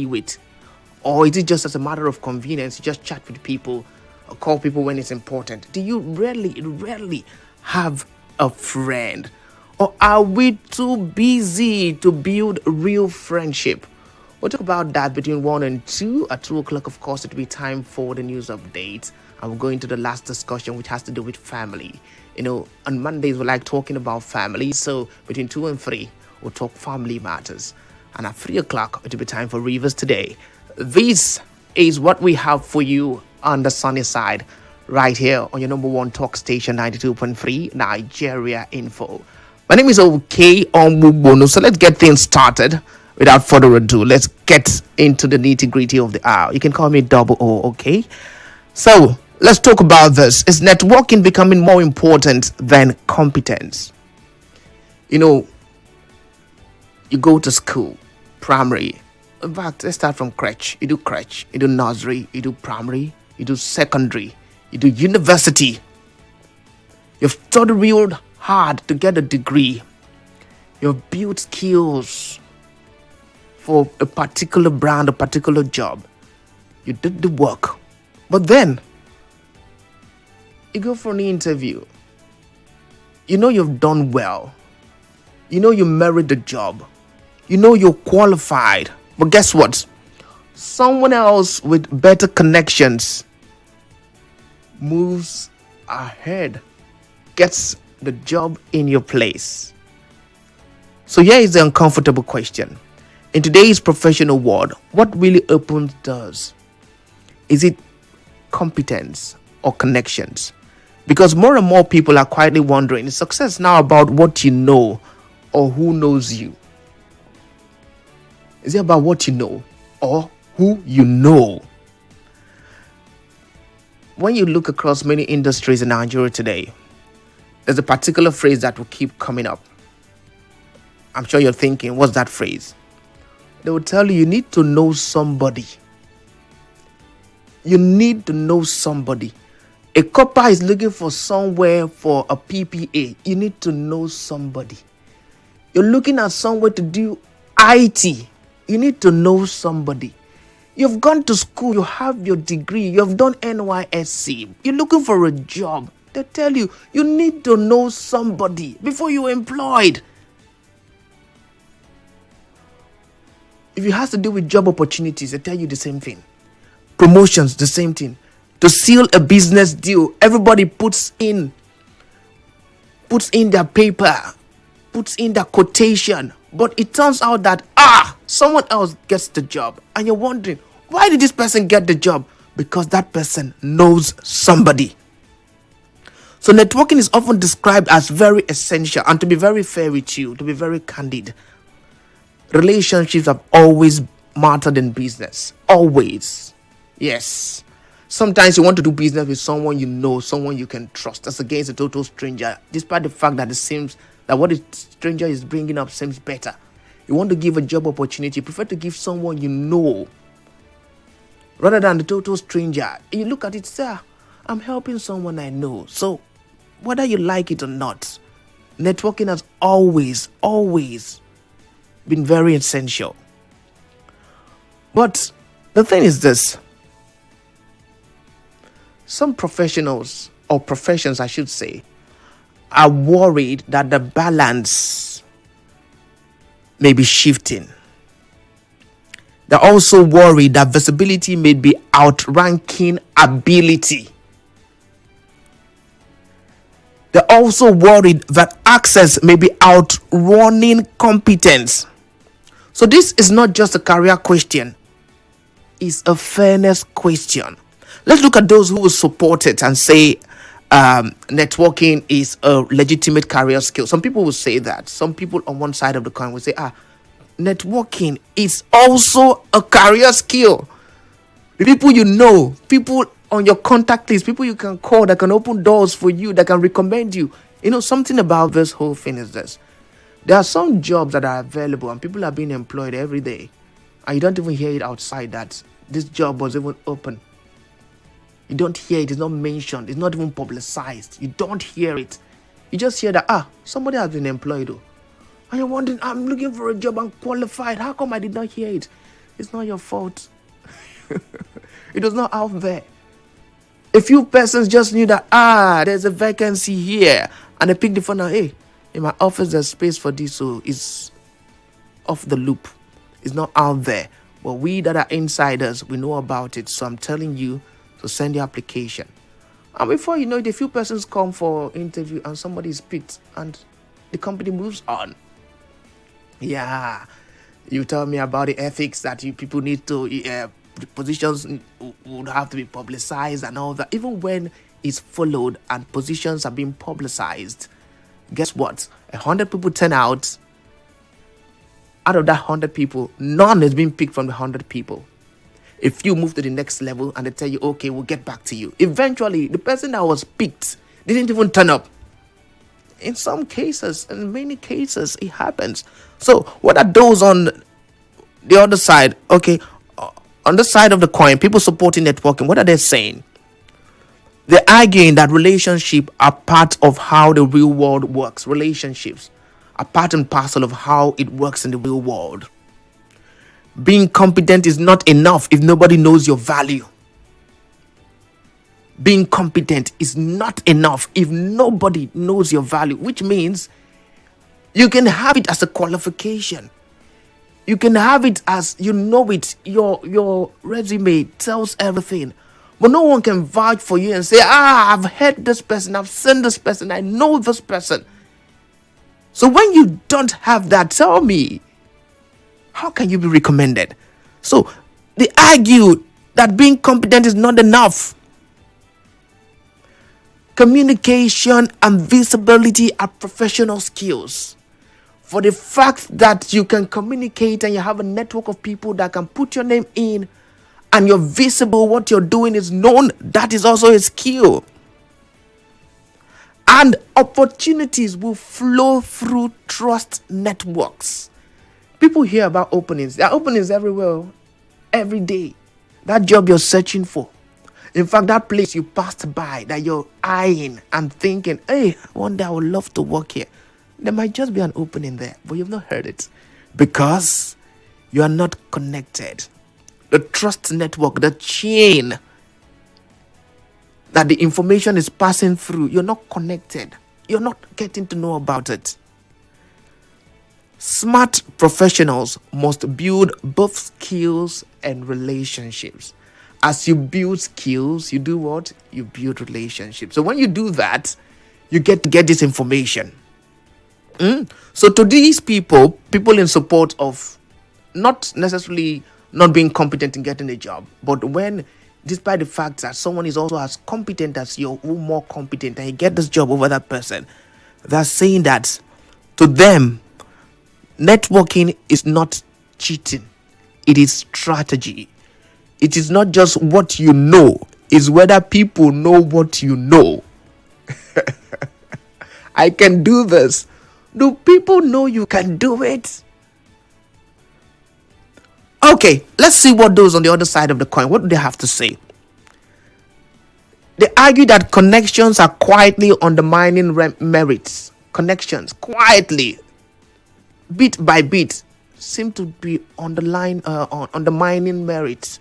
with? Or is it just as a matter of convenience? You just chat with people or call people when it's important? Do you really have a friend? Or are we too busy to build real friendship? We'll talk about that between 1 and 2. At 2 o'clock, of course, it'll be time for the news updates. And we'll go into the last discussion, which has to do with family. On Mondays, we like talking about family. So between 2 and 3, we'll talk family matters. And at 3 o'clock, it'll be time for Rivers Today. This is what we have for you on the sunny side, right here on your number one talk station, 92.3 Nigeria Info. My name is Okey Onwugbonu. So let's get things started. Without further ado, let's get into the nitty-gritty of the hour. You can call me Double O, okay? So let's talk about this. Is networking becoming more important than competence? You go to school, primary. In fact, let's start from crèche. You do crèche, you do nursery, you do primary, you do secondary, you do university. You've studied real hard to get a degree. You've built skills for a particular brand, a particular job. You did the work. But then, you go for an interview. You've done well. You merit the job. You're qualified. But guess what? Someone else with better connections moves ahead, gets the job in your place. So here is the uncomfortable question. In today's professional world, what really opens doors? Is it competence or connections? Because more and more people are quietly wondering, is success now about what you know or who knows you? Is it about what you know or who you know? When you look across many industries in Nigeria today, there's a particular phrase that will keep coming up. I'm sure you're thinking, what's that phrase? They will tell you need to know somebody. You need to know somebody. A copper is looking for somewhere for a PPA. You need to know somebody. You're looking at somewhere to do IT. You need to know somebody. You've gone to school. You have your degree. You've done NYSC. You're looking for a job. They tell you, you need to know somebody before you're employed. If it has to do with job opportunities, they tell you the same thing. Promotions, the same thing. To seal a business deal, everybody puts in their paper, puts in their quotation. But it turns out that, someone else gets the job. And you're wondering, why did this person get the job? Because that person knows somebody. So networking is often described as very essential. And to be very fair with you, to be very candid, relationships have always mattered in business. Always. Yes. Sometimes you want to do business with someone you know, someone you can trust. That's against a total stranger. Despite the fact that it seems that what the stranger is bringing up seems better. You want to give a job opportunity. You prefer to give someone you know rather than the total stranger. You look at it, sir, I'm helping someone I know. So whether you like it or not, networking has always been very essential. But the thing is this. Some professionals, or professions I should say, are worried that the balance may be shifting. They're also worried that visibility may be outranking ability. They're also worried that access may be outrunning competence. So this is not just a career question. It's a fairness question. Let's look at those who will support it and say networking is a legitimate career skill. Some people will say that. Some people on one side of the coin will say, networking is also a career skill. The people you know, people on your contact list, people you can call that can open doors for you, that can recommend you. Something about this whole thing is this. There are some jobs that are available and people are being employed every day. And you don't even hear it outside that this job was even open. You don't hear it. It's not mentioned. It's not even publicized. You don't hear it. You just hear that, somebody has been employed. And you're wondering, I'm looking for a job. I'm qualified. How come I did not hear it? It's not your fault. It was not out there. A few persons just knew that, there's a vacancy here. And they picked the phone and, hey, in my office there's space for this, so it's off the loop. It's not out there. But we that are insiders, we know about it. So I'm telling you to send your application. And before you know it, a few persons come for interview and somebody is picked and the company moves on. Yeah. You tell me about the ethics that you people need to, the positions would have to be publicized and all that. Even when it's followed and positions are being publicized, guess what? 100 people turn out. Out of that 100 people, none is being picked from the 100 people. If you move to the next level and they tell you, okay, we'll get back to you. Eventually, the person that was picked didn't even turn up. In some cases, in many cases, it happens. So, what are those on the other side? Okay, on the side of the coin, people supporting networking, what are they saying? They're arguing that relationships are part of how the real world works. Relationships are part and parcel of how it works in the real world. Being competent is not enough if nobody knows your value. Being competent is not enough if nobody knows your value, which means you can have it as a qualification. You can have it as, you know it, your resume tells everything. But no one can vouch for you and say, I've heard this person, I've seen this person, I know this person. So when you don't have that, tell me, how can you be recommended? So they argue that being competent is not enough. Communication and visibility are professional skills. For the fact that you can communicate and you have a network of people that can put your name in and you're visible, what you're doing is known, that is also a skill. And opportunities will flow through trust networks. People hear about openings. There are openings everywhere, every day. That job you're searching for. In fact, that place you passed by that you're eyeing and thinking, hey, one day I would love to work here. There might just be an opening there, but you've not heard it because you are not connected. The trust network, the chain that the information is passing through, you're not connected. You're not getting to know about it. Smart professionals must build both skills and relationships. As you build skills, you do what? You build relationships. So when you do that, you get this information. So to these people in support of not necessarily not being competent in getting a job, but when, despite the fact that someone is also as competent as you, or more competent, and you get this job over that person, they're saying that to them, networking is not cheating. It is strategy. It is not just what you know, it's whether people know what you know. I can do this. Do people know you can do it? Okay, let's see what those on the other side of the coin, what do they have to say? They argue that connections are quietly undermining merits. Connections, quietly, bit by bit, seem to be undermining merits.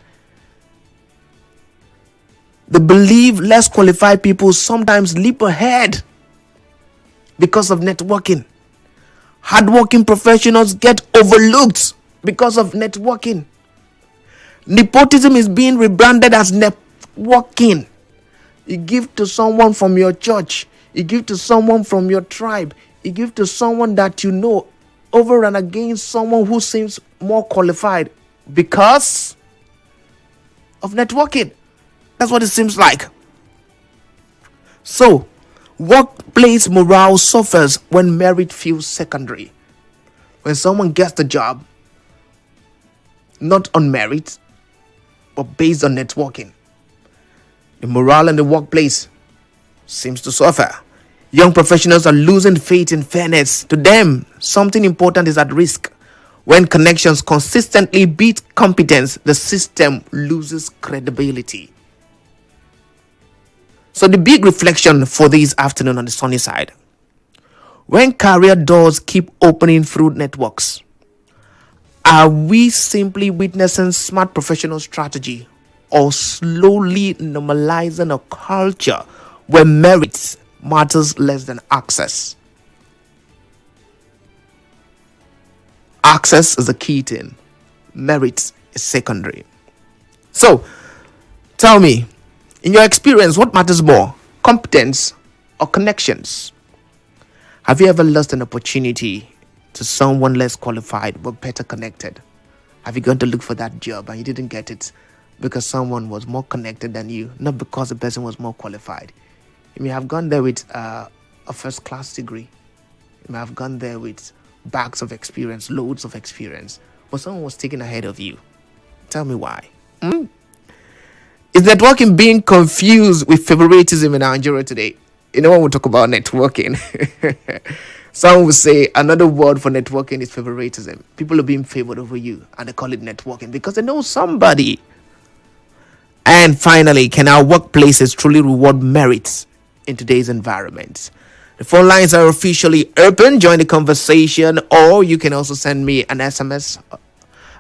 They believe less qualified people sometimes leap ahead because of networking. Hardworking professionals get overlooked because of networking. Nepotism is being rebranded as networking. You give to someone from your church. You give to someone from your tribe. You give to someone that you know over and against someone who seems more qualified because of networking. That's what it seems like. So, workplace morale suffers when merit feels secondary. When someone gets the job, not on merit, but based on networking, the morale in the workplace seems to suffer. Young professionals are losing faith in fairness. To them, something important is at risk. When connections consistently beat competence, the system loses credibility. So the big reflection for this afternoon on the sunny side. When career doors keep opening through networks, Are we simply witnessing smart professional strategy or slowly normalizing a culture where merit matters less than access? Access is the key thing, merit is secondary. So, tell me, in your experience, what matters more, competence or connections? Have you ever lost an opportunity to someone less qualified but better connected? Have you gone to look for that job and you didn't get it because someone was more connected than you, not because the person was more qualified? You may have gone there with a first class degree. You may have gone there with bags of experience, loads of experience, but someone was taken ahead of you. Tell me why. Is networking being confused with favoritism in Nigeria today? You know, when we talk about networking, some will say another word for networking is favoritism. People are being favored over you and they call it networking because they know somebody. And finally, can our workplaces truly reward merits in today's environment? The phone lines are officially open. Join the conversation, or you can also send me an SMS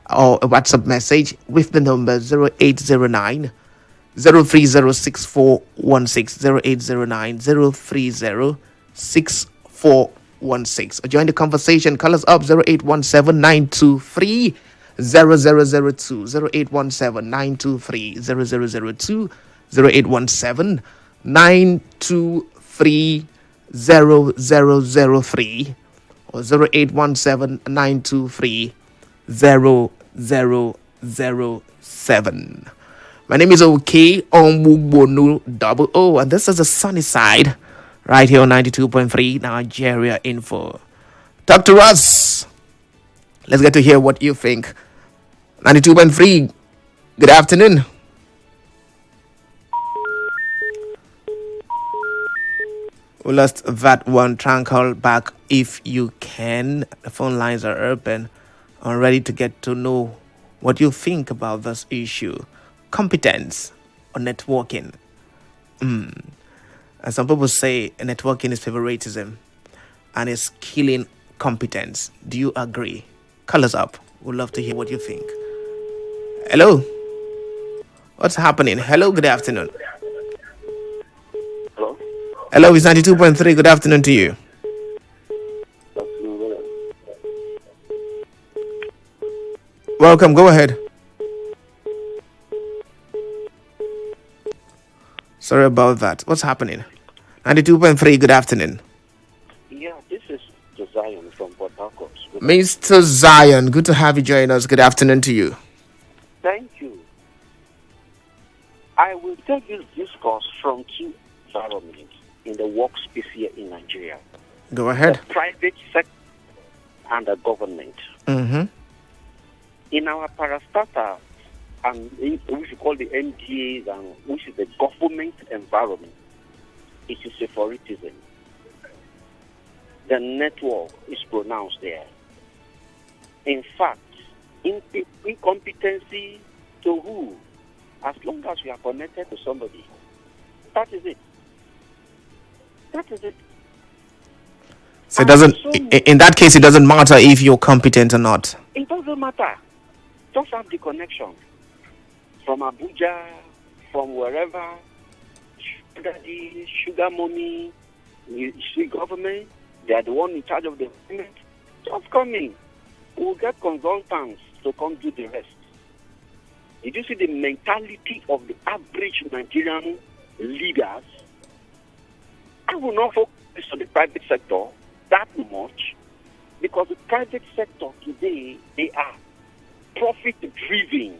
or a WhatsApp message with the number 0809 0306416 0809 0306416. Or join the conversation. Call us up 0817 923 0002 0817 923 0002 0817 923 0003 or 0817 923 0007. My name is Okey Onwugbonu double O, and this is the sunny side right here on 92.3 Nigeria Info. Talk to us. Let's get to hear what you think. 92.3, good afternoon. We lost that one. Try and call back if you can. The phone lines are open. I'm ready to get to know what you think about this issue. Competence or networking. And some people say networking is favoritism and it's killing competence. Do you agree? Call us up. We'd love to hear what you think. Hello. What's happening? Hello, good afternoon. Hello? Hello, it's 92.3. Good afternoon to you. Welcome, go ahead. Sorry about that. What's happening? 92.3, good afternoon. Yeah, this is Zion from Port Harcourt. Mr. Zion, good to have you join us. Good afternoon to you. Thank you. I will take this discourse from two environments in the workspace here in Nigeria. Go ahead. The private sector and the government. In our parastatal, and which we call the NDAs, and which is the government environment, it is favoritism. The network is pronounced there. In fact, incompetency to who? As long as we are connected to somebody. That is it. That is it. So it doesn't, in that case, it doesn't matter if you're competent or not. It doesn't matter. Just have the connection. From Abuja, from wherever, sugar daddy, sugar mommy, you see government, they are the one in charge of the government. Just come in. We'll get consultants to come do the rest. Did you see the mentality of the average Nigerian leaders? I will not focus on the private sector that much, because the private sector today, they are profit-driven.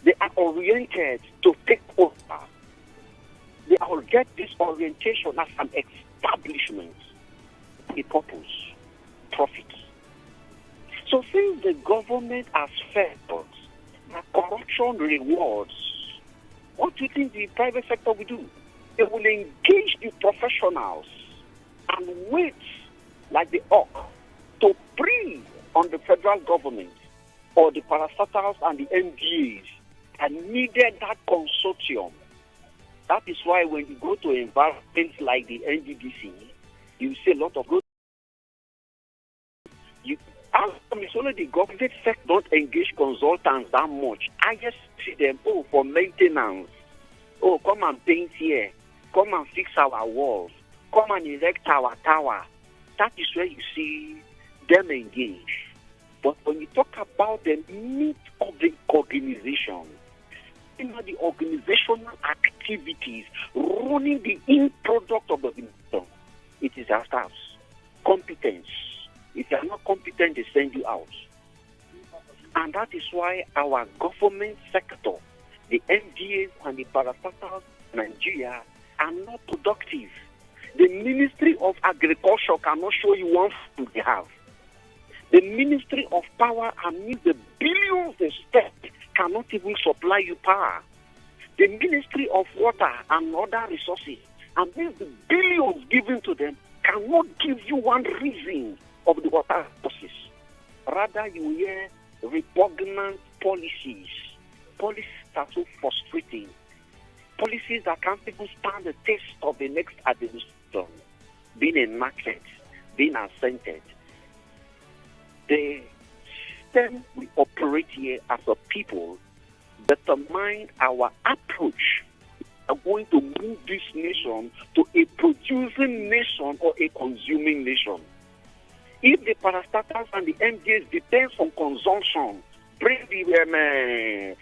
They are oriented to take over. They all get this orientation as an establishment, a purpose, profit. So since the government has felt that corruption rewards, what do you think the private sector will do? They will engage the professionals and wait like the hawk to prey on the federal government or the parastatals and the MDAs and needed that consortium. That is why when you go to environments like the NDDC, you see a lot of good. You ask It's only the government sector don't engage consultants that much. I just see them, for maintenance. Oh, come and paint here. Come and fix our walls. Come and erect our tower. That is where you see them engage. But when you talk about the meat of the organization, the organizational activities running the end product of the organization, it is our staffs. Competence. If you are not competent, they send you out. And that is why our government sector, the MDAs and the parastatals in Nigeria, are not productive. The Ministry of Agriculture cannot show you one food they have. The Ministry of Power, amidst the billions they spend, cannot even supply you power. The Ministry of Water and other resources, amidst the billions given to them, cannot give you one reason of the water resources. Rather, you hear repugnant policies. Policies that are so frustrating. Policies that can't even stand the test of the next administration being enacted, being assented. The system we operate here as a people determine our approach. We are going to move this nation to a producing nation or a consuming nation. If the parastatals and the MDAs depends on consumption, bring the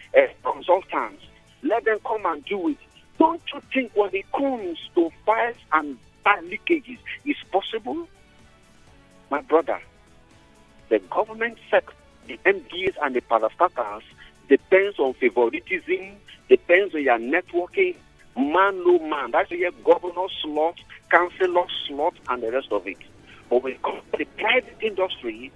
consultants, let them come and do it. Don't you think when it comes to fires and bad leakages, it's possible? My brother, the government sector, the MDAs and the parastatals depends on favoritism, depends on your networking, man no man. That's your governor slot, councillor slot, and the rest of it. But when it comes to the private industry,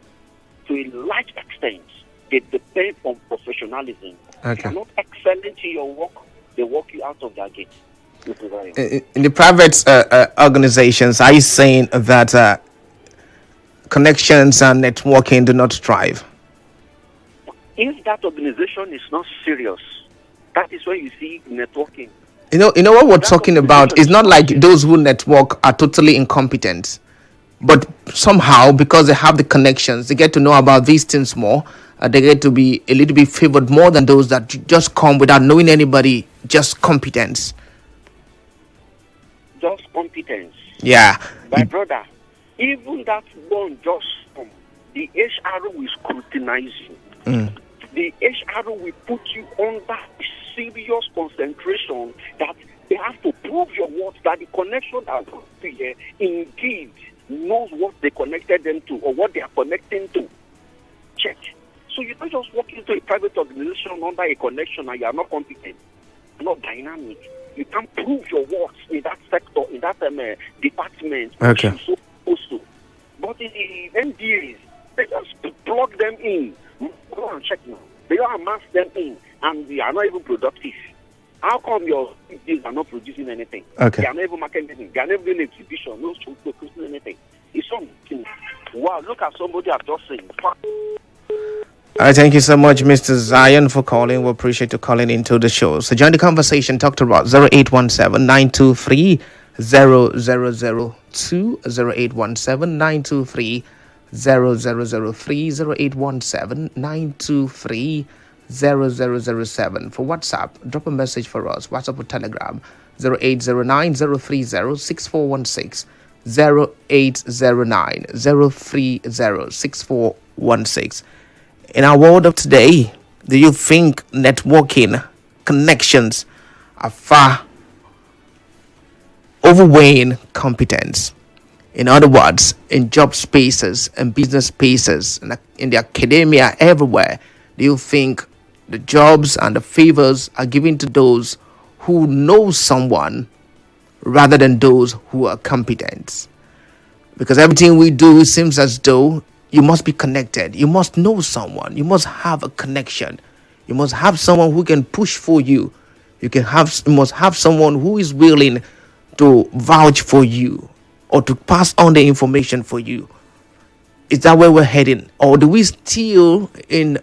to a large extent, they depend on professionalism. Okay. If you're not excellent in your work, they walk you out of their gate. In the private organizations, are you saying that connections and networking do not thrive? If that organization is not serious, that is where you see networking. You know what we're talking about. It's not like those who network are totally incompetent, but somehow because they have the connections, they get to know about these things more. They get to be a little bit favored more than those that just come without knowing anybody, just competence. Just competence. Yeah. My brother, even that one just the HR will scrutinize you. The HR will put you under serious concentration that they have to prove your words, that the connection that here indeed knows what they connected them to or what they are connecting to. Check. So you don't just walk into a private organization under a connection and you are not competent, not dynamic. You can't prove your words in that sector, in that department. Okay. Which you're supposed to. But in the MDAs, they just plug them in. Go and check now. They don't amass them in, and they are not even productive. How come your MDAs are not producing anything? Okay. They are not even marketing anything. They are not doing exhibition. No producing anything. It's something. Wow, look at somebody I've just seen. All right, thank you so much, Mr. Zion, for calling. We appreciate you calling into the show. So join the conversation. Talk to about 0817-923-0002, 0817-923-0003, 0817-923-0007. For WhatsApp, drop a message for us. WhatsApp or Telegram, 0809-030-6416, 0809-030-6416. In our world of today, do you think networking connections are far overweighing competence? In other words, in job spaces and business spaces, and in the academia, everywhere, do you think the jobs and the favors are given to those who know someone rather than those who are competent? Because everything we do seems as though you must be connected. You must know someone. You must have a connection. You must have someone who can push for you. You must have someone who is willing to vouch for you or to pass on the information for you. Is that where we're heading? Or do we still in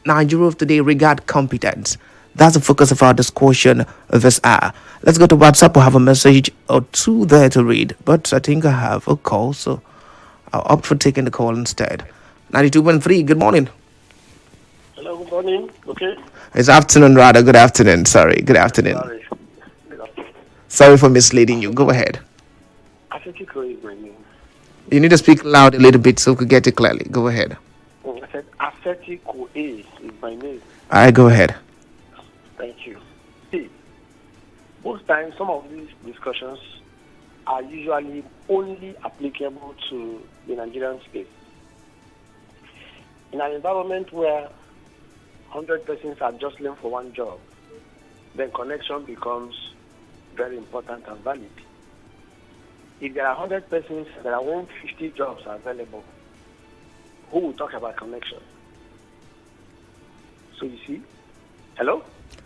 Nigeria of today regard competence? That's the focus of our discussion this hour. Let's go to WhatsApp. We'll have a message or two there to read. But I think I have a call, so I'll opt for taking the call instead. 92.3. Good morning. Hello, good morning. Okay. It's afternoon, rather. Good afternoon. Sorry. Good afternoon. Sorry. Good afternoon. Sorry for misleading you. Go ahead. Atletico is my name. You need to speak loud a little bit so we could get it clearly. Go ahead. I said Atletico is my name. All right, go ahead. Thank you. See, most times some of these discussions are usually only applicable to the Nigerian space. In an environment where 100 persons are jostling for one job, then connection becomes very important and valid. If there are 100 persons, there are 150 jobs available. Who will talk about connection? So you see, hello?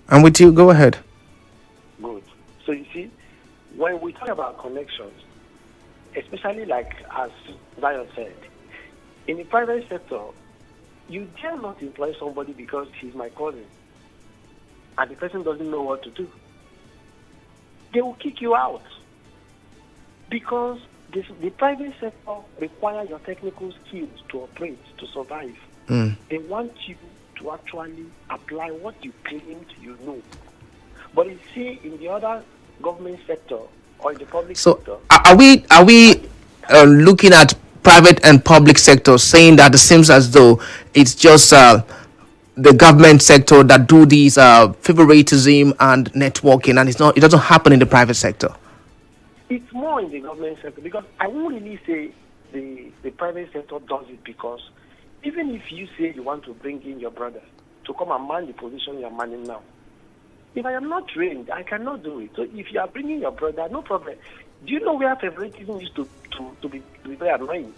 I'm with you. Go ahead. Good. So you see, when we talk about connections, especially like as Zion said, in the private sector, you dare not employ somebody because he's my cousin and the person doesn't know what to do. They will kick you out because the private sector requires your technical skills to operate, to survive. They want you to actually apply what you claimed you know. But you see, in the other government sector or in the public sector, are we looking at private and public sector, saying that it seems as though it's just the government sector that do these favoritism and networking, and it doesn't happen in the private sector? it's more in the government sector because I won't really say the private sector does it because even if you say you want to bring in your brother to come and man the position you're manning now, if I am not trained, I cannot do it. So if you are bringing your brother, no problem. Do you know where favoritism used to be very annoying?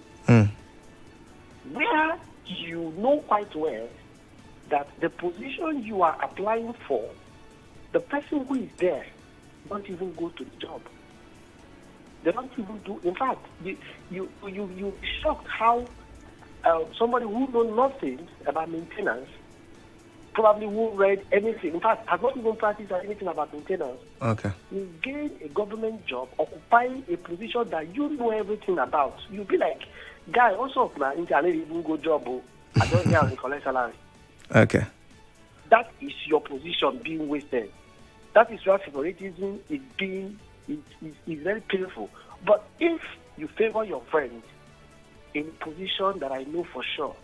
Where you know quite well that the position you are applying for, the person who is there don't even go to the job. They don't even do. In fact, you shocked how somebody who knows nothing about maintenance, probably won't read anything. In fact, has not even practiced anything about maintenance. Okay. You gain a government job, occupying a position that you know everything about. You'll be like, guy, also my internet even go job. I don't hear the collect salary. Okay. That is your position being wasted. That is why favoritism is being is very painful. But if you favor your friend in a position that I know for sure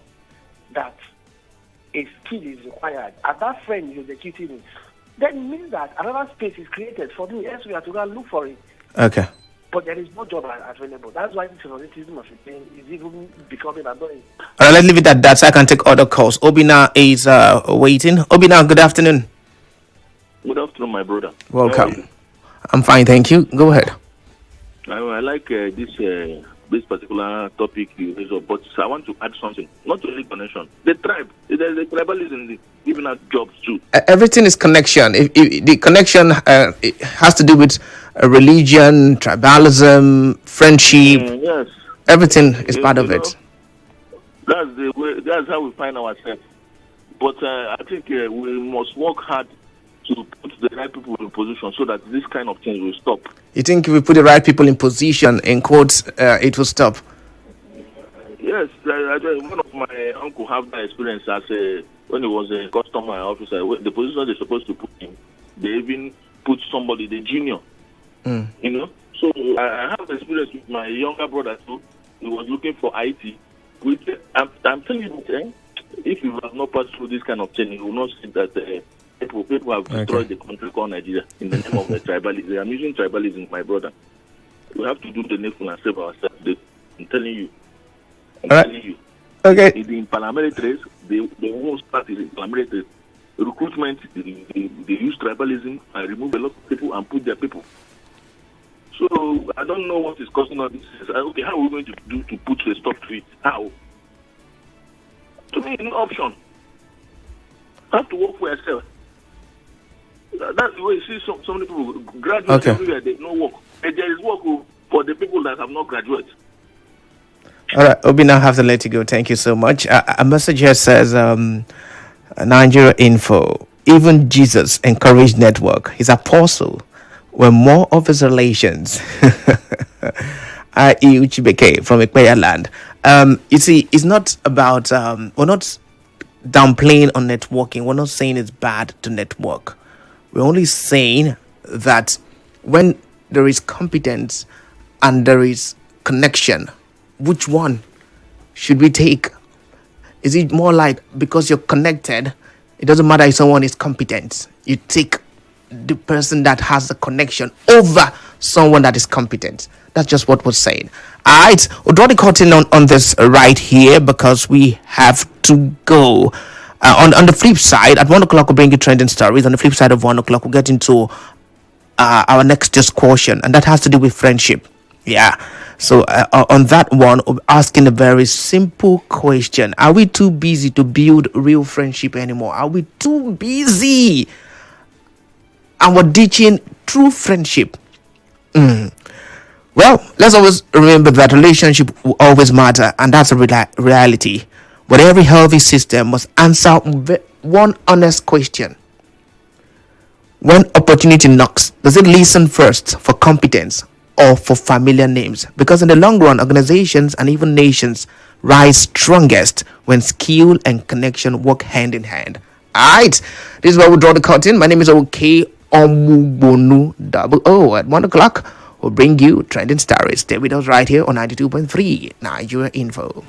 that a skill is required, and that friend is executing it, then it means that another space is created for me. Else we have to go and look for it. Okay. But there is no job available. That's why this favoritism of a thing is even becoming annoying. All right, let's leave it at that so I can take other calls. Obina is waiting. Obina, good afternoon. Good afternoon, my brother. Welcome. I'm fine, thank you. Go ahead. I like this particular topic you raised up, but I want to add something. Not only connection. The tribe, there's a tribalism giving out jobs too. Everything is connection. If the connection it has to do with religion, tribalism, friendship. Yes. Everything is part of it. That's the way. That's how we find ourselves. But I think we must work hard to put the right people in position so that this kind of things will stop. You think if we put the right people in position, in quotes, it will stop? Yes, one of my uncle have that experience as when he was a customer officer. The position they're supposed to put him, they even put somebody, the junior. You know, so I have experience with my younger brother too. He was looking for IT. I'm telling you, if you have not passed through this kind of thing, you will not see that. People have destroyed the country called Nigeria in the name of the tribalism. I'm using tribalism, my brother. We have to do the needful and save ourselves. I'm telling you. Telling you. Okay. In paramilitaries, they won't start in paramilitaries. Recruitment, they use tribalism and remove a lot of people and put their people. So I don't know what is causing all this. Okay, how are we going to do to put a stop to it? How? To me, no option. You have to work for yourself. That's the way you see so many people graduate everywhere, they no work. And there is work for the people that have not graduated. All right, Obina, I have to let you go. Thank you so much. A message here says, Nigeria Info, even Jesus encouraged network. His apostle were more of his relations. I.E. Uchibeke from Ekpeya land. You see, it's not about we're not downplaying on networking. We're not saying it's bad to network. We're only saying that when there is competence and there is connection, which one should we take? Is it more like because you're connected, it doesn't matter if someone is competent, you take the person that has the connection over someone that is competent? That's just what we're saying. All right, we'll draw the curtain on this right here because we have to go. On the flip side, at 1 o'clock, we'll bring you trending stories. On the flip side of 1 o'clock, we'll get into our next discussion, and that has to do with friendship. Yeah. So on that one, I'm asking a very simple question: are we too busy to build real friendship anymore? Are we too busy and we're ditching true friendship? Well, let's always remember that relationship will always matter, and that's a reality. But every healthy system must answer one honest question: when opportunity knocks, does it listen first for competence or for familiar names? Because in the long run, organizations and even nations rise strongest when skill and connection work hand in hand. Alright, this is where we draw the curtain. My name is Okey Onwugbonu at 1 o'clock. We'll bring you trending stories. Stay with us right here on 92.3 Nigeria Info.